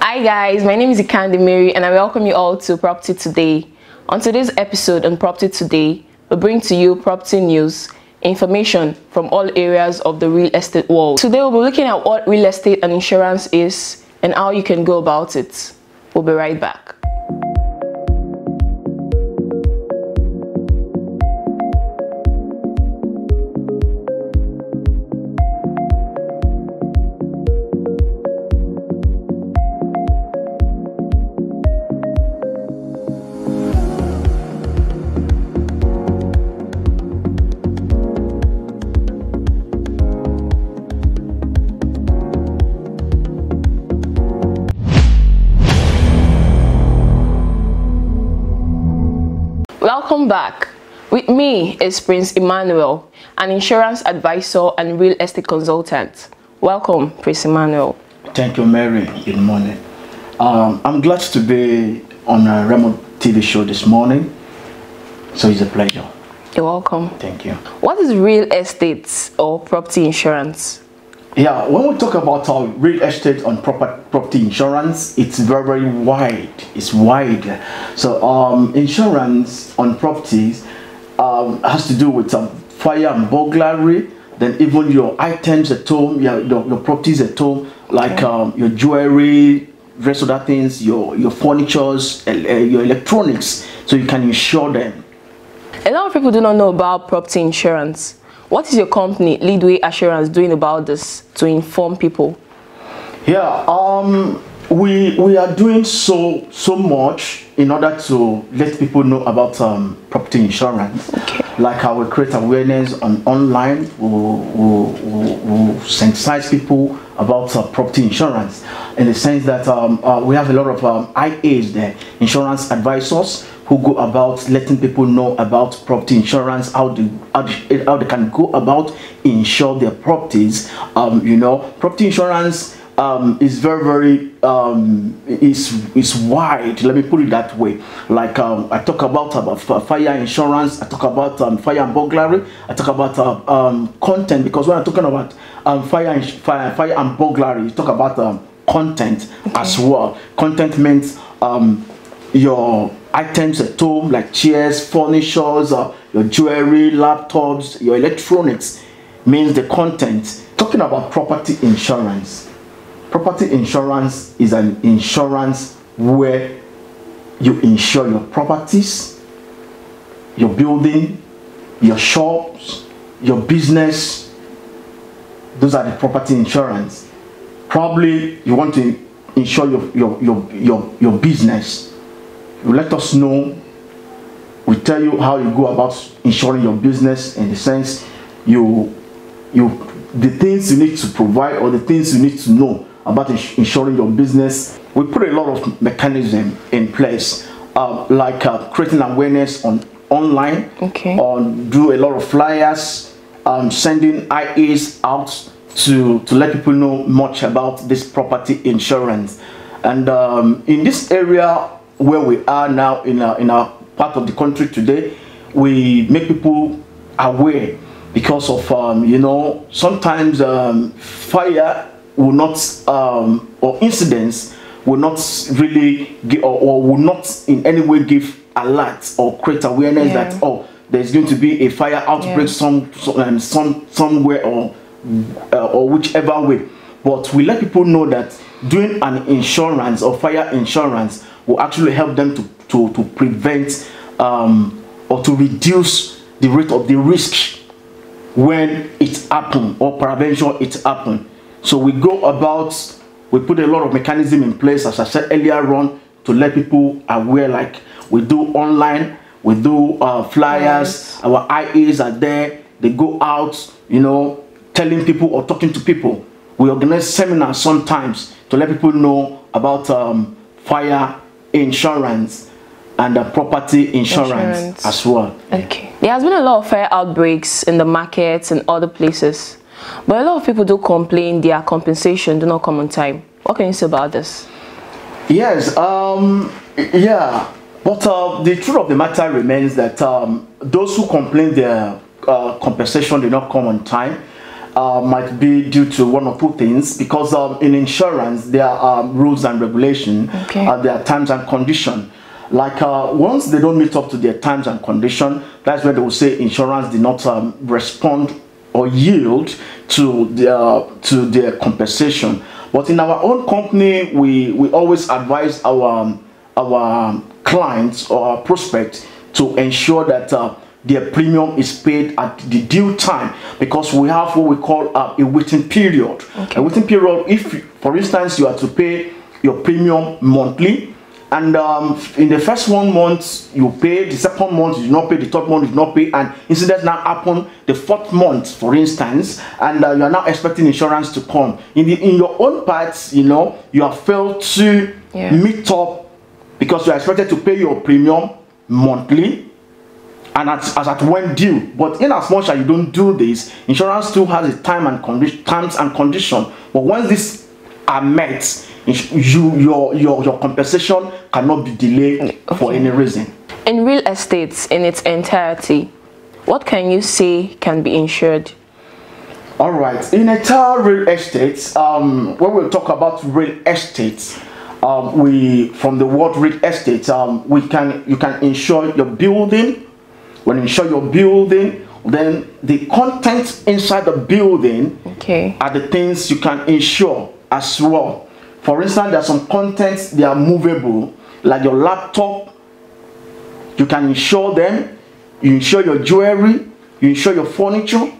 Hi guys, my name is Ikande Mary and I welcome you all to Property Today. On today's episode on Property Today, we bring to you property news, information from all areas of the real estate world. Today we'll be looking at what real estate and insurance is and how you can go about it. We'll be right back. Welcome back. With me is Prince Emmanuel, an insurance advisor and real estate consultant. Welcome, Prince Emmanuel. Thank you, Mary. Good morning. I'm glad to be on a remote TV show this morning, so it's a pleasure. You're welcome. Thank you. What is real estate or property insurance? Yeah, when we talk about real estate on property insurance, it's very wide. It's wide. So insurance on properties has to do with fire and burglary, then even your items at home, your properties at home, like your jewelry, rest of that things, your furnitures, your electronics, so you can insure them. A lot of people do not know about property insurance. What is your company, Leadway Assurance, doing about this to inform people? Yeah, we are doing so much in order to let people know about property insurance. Okay. Like I will create awareness on online. We'll sensitize people about property insurance, in the sense that we have a lot of IAs there, insurance advisors, who go about letting people know about property insurance, how they can go about insure their properties. Property insurance is very is wide. Let me put it that way. Like I talk about fire insurance, I talk about fire and burglary, I talk about content, because when I'm talking about fire and burglary, you talk about content as well. Content means your items at home, like chairs, furnitures, your jewelry, laptops, your electronics, means the content. Talking about property insurance. Property insurance is an insurance where you insure your properties, your building, your shops, your business. Those are the property insurance. Probably you want to insure your business. You let us know. We tell you how you go about insuring your business, in the sense the things you need to provide, or the things you need to know about insuring your business. We put a lot of mechanism in place, like creating awareness online, do a lot of flyers, sending IAs out to let people know much about this property insurance. And in this area where we are now, in our part of the country today, we make people aware, because of sometimes fire will not or incidents will not really give, or will not in any way give alert or create awareness that there's going to be a fire outbreak somewhere or whichever way. But we let people know that doing an insurance or fire insurance will actually help them to prevent or to reduce the rate of the risk when it happens, or prevention it happens. So we go about, we put a lot of mechanism in place, as I said earlier on, to let people aware. Like we do online, we do flyers, our IAs are there, they go out, telling people or talking to people. We organize seminars sometimes to let people know about fire insurance and property insurance as well. Okay. There has been a lot of fire outbreaks in the markets and other places, but a lot of people do complain their compensation do not come on time. What can you say about this? Yes, yeah, but the truth of the matter remains that those who complain their compensation did not come on time, might be due to one or two things, because in insurance there are rules and regulations. Okay. There are terms and conditions. Like once they don't meet up to their terms and conditions, that's where they will say insurance did not respond or yield to their compensation. But in our own company, we always advise our clients or our prospects to ensure that their premium is paid at the due time, because we have what we call a waiting period. Okay. A waiting period, if for instance you are to pay your premium monthly, and in the first 1 month you pay, the second month you do not pay, the third month you do not pay, and incidents now happen the fourth month, for instance, and you are now expecting insurance to come. In your own parts, you know, you have failed to meet up, because you are expected to pay your premium monthly and as at when due. But in as much as you don't do this, insurance still has a terms and conditions. But once these are met, your compensation cannot be delayed for any reason. In real estate in its entirety, what can you say can be insured? All right, in entire real estate, when we talk about real estate, from the word real estate, you can insure your building. When you insure your building, then the contents inside the building are the things you can insure as well. For instance, there are some contents, they are movable, like your laptop. You can insure them. You insure your jewelry, you insure your furniture.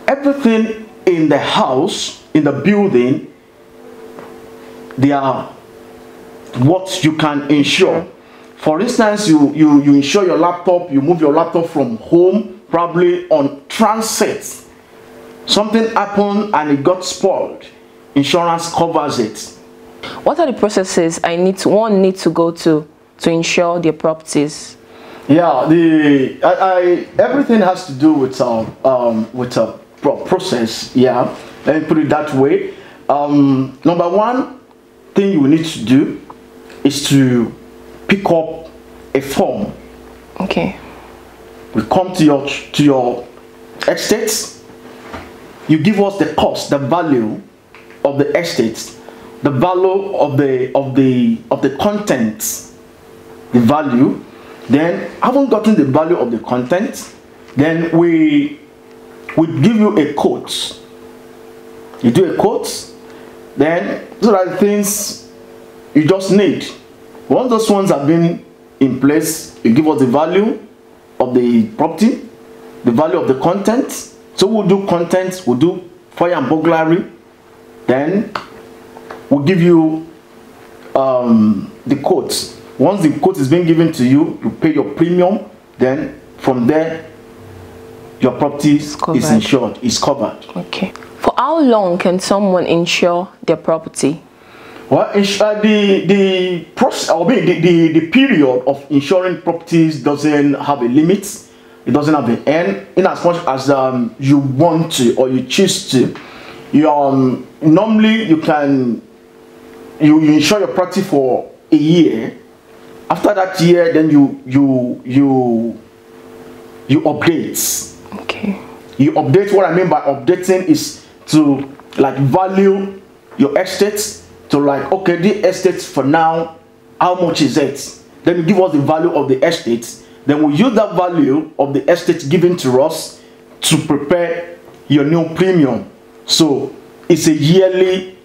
Everything in the house, in the building, they are what you can insure. For instance, you insure your laptop, you move your laptop from home, probably on transit. Something happened and it got spoiled. Insurance covers it. What are the processes one needs to go to insure their properties? Yeah, everything has to do with a process. Yeah, let me put it that way. Number one thing you need to do is to pick up a form. Okay. We come to your estate. You give us the cost, the value of the estate, the value of the contents, the value. Then, having gotten the value of the content, then we give you a quote. You do a quote, then those are the things you just need. Once those ones have been in place, you give us the value of the property, the value of the content. So we'll do content, we'll do fire and burglary, then we'll give you the quote. Once the quote is being given to you, you pay your premium, then from there your property is insured, is covered. Okay. For how long can someone insure their property? Well, the process, the period of insuring properties doesn't have a limit. It doesn't have an end. In as much as you want to or you choose to, normally you insure your property for a year. After that year, then you update. Okay. You update. What I mean by updating is to like value your estate. To like, okay, the estate for now, how much is it? Then you give us the value of the estate. Then we use that value of the estate given to us to prepare your new premium. So it's a yearly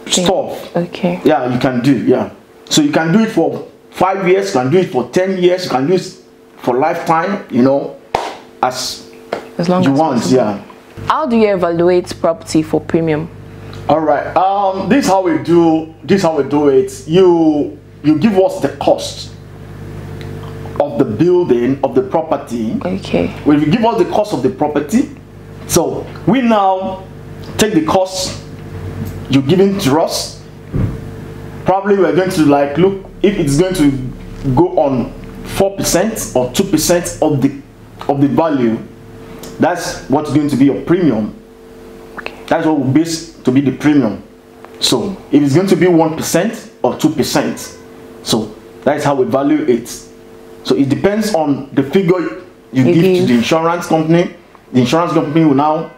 stuff. Okay. Yeah, you can do. Yeah. So you can do it for 5 years. You can do it for 10 years. You can do it for lifetime. You know, as long as you want. Possible. Yeah. How do you evaluate property for premium? All right. This is how we do. This is how we do it. You give us the cost of the building, of the property. Okay. When you give us the cost of the property, so we now take the cost you're giving to us. Probably we're going to like look if it's going to go on 4% or 2% of the value. That's what's going to be your premium. Okay. That's what we base to be the premium. So if it's going to be 1% or 2%, so that's how we value it. So it depends on the figure you give to the insurance company. The insurance company will now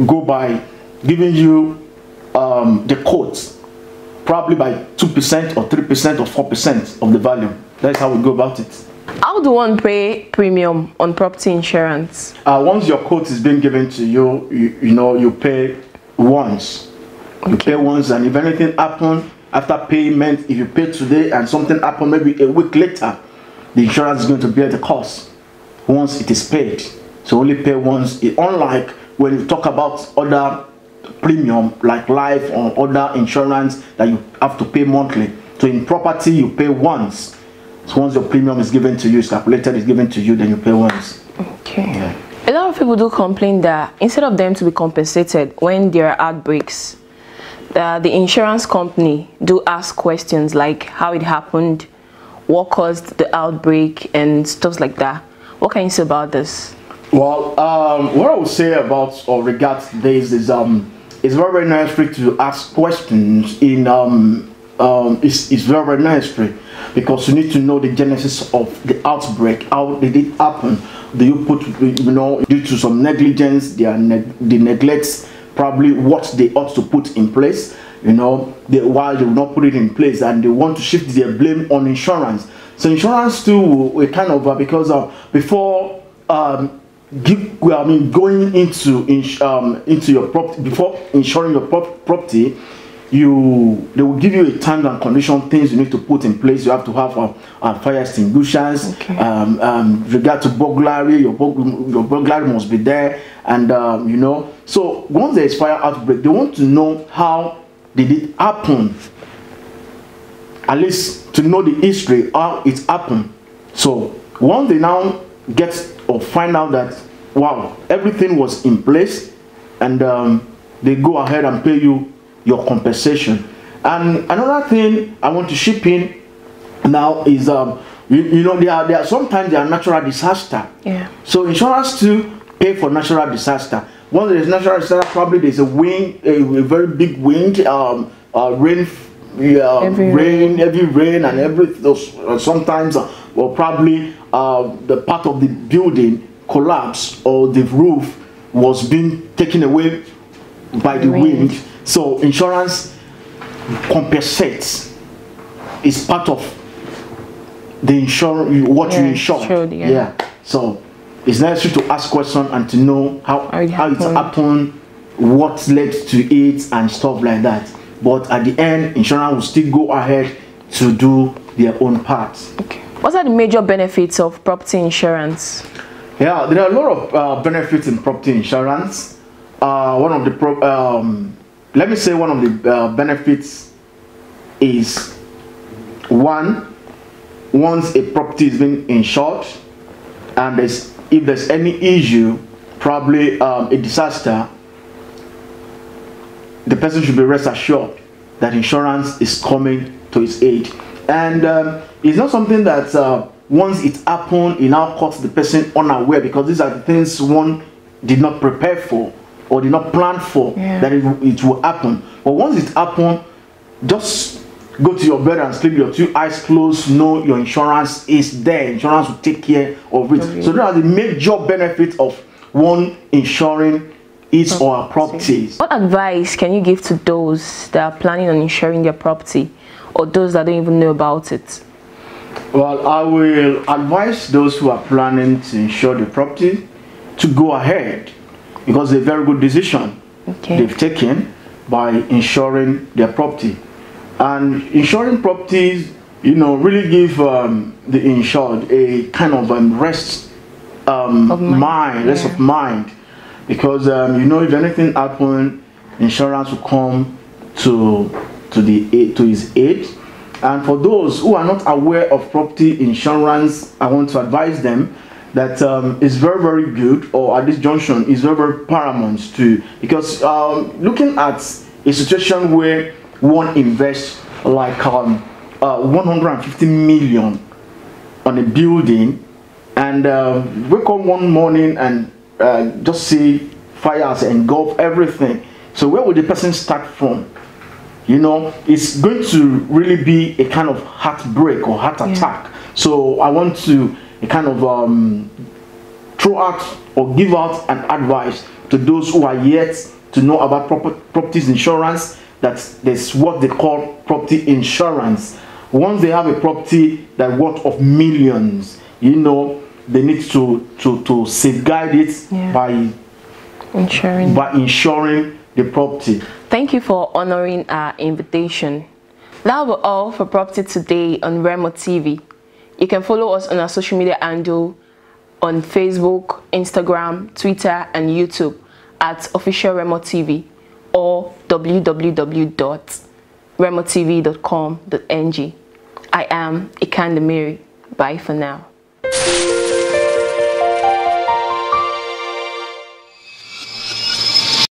go by giving you the quotes, probably by 2% or 3% or 4% of the value. That's how we go about it. How do one pay premium on property insurance? Once your quote is being given to you, you pay once. You pay once, and if anything happens after payment, if you pay today and something happens maybe a week later, the insurance is going to bear the cost once it is paid. So only pay once. Unlike when you talk about other premium like life or other insurance that you have to pay monthly. So in property, you pay once. So once your premium is given to you, it's calculated, it's given to you, then you pay once. Okay. Yeah. A lot of people do complain that instead of them to be compensated when there are outbreaks, the insurance company do ask questions like how it happened, what caused the outbreak, and stuff like that. What can you say about this? Well, what I would say about or regards this is it's very, very necessary to ask questions in it's very, very necessary, because you need to know the genesis of the outbreak. How did it happen? Do you put, due to some negligence, the neglect probably what they ought to put in place, while they will not put it in place, and they want to shift their blame on insurance. So insurance too will kind of because before going into your property, before insuring your property, they will give you a terms and condition, things you need to put in place. You have to have fire extinguishers. Okay. Regard to burglary, your burglary must be there, and So once there is fire outbreak, they want to know how did it happen. At least to know the history, how it happened. So once they now get or find out that wow, everything was in place, and they go ahead and pay you your compensation. And another thing I want to chip in now is there are sometimes there are natural disaster. Yeah. So insurance to pay for natural disaster. Once there is natural disaster, probably there's a wind, a very big wind, rain, heavy rain, and everything. Sometimes, probably the part of the building collapsed, or the roof was being taken away by the wind. So insurance compensates. It's part of the insurance, what you insure. Yeah. So it's necessary to ask questions and to know how it happened, what led to it, and stuff like that. But at the end, insurance will still go ahead to do their own part. Okay. What are the major benefits of property insurance? Yeah, there are a lot of benefits in property insurance. One of the let me say one of the benefits is once a property is being insured, and if there's any issue, probably a disaster, the person should be rest assured that insurance is coming to his aid. And it's not something that once it happened, it now caught the person unaware, because these are the things one did not prepare for or did not plan for, that it will happen. But once it happened, just go to your bed and sleep, your two eyes closed, know your insurance is there. Insurance will take care of it. So those are the major benefits of one insuring his or her properties. What advice can you give to those that are planning on insuring their property, or those that don't even know about it? Well, I will advise those who are planning to insure the property to go ahead, because it's a very good decision they've taken by insuring their property. And insuring properties, really give the insured a kind of rest of mind, because if anything happens, insurance will come to his aid. And for those who are not aware of property insurance, I want to advise them that it's very, very good, or at this junction is very, very paramount to, because looking at a situation where one invests like 150 million on a building, and wake up one morning and just see fires engulf everything. So where would the person start from? It's going to really be a kind of heartbreak or heart attack. So I want to kind of throw out or give out an advice to those who are yet to know about properties insurance, that there's what they call property insurance. Once they have a property that worth of millions, you know, they need to safeguard it by insuring the property. Thank you for honoring our invitation. That was all for Property Today on Remo TV. You can follow us on our social media handle on Facebook, Instagram, Twitter, and YouTube at Official Remo TV or www.remotv.com.ng. I am Ikande. Bye for now.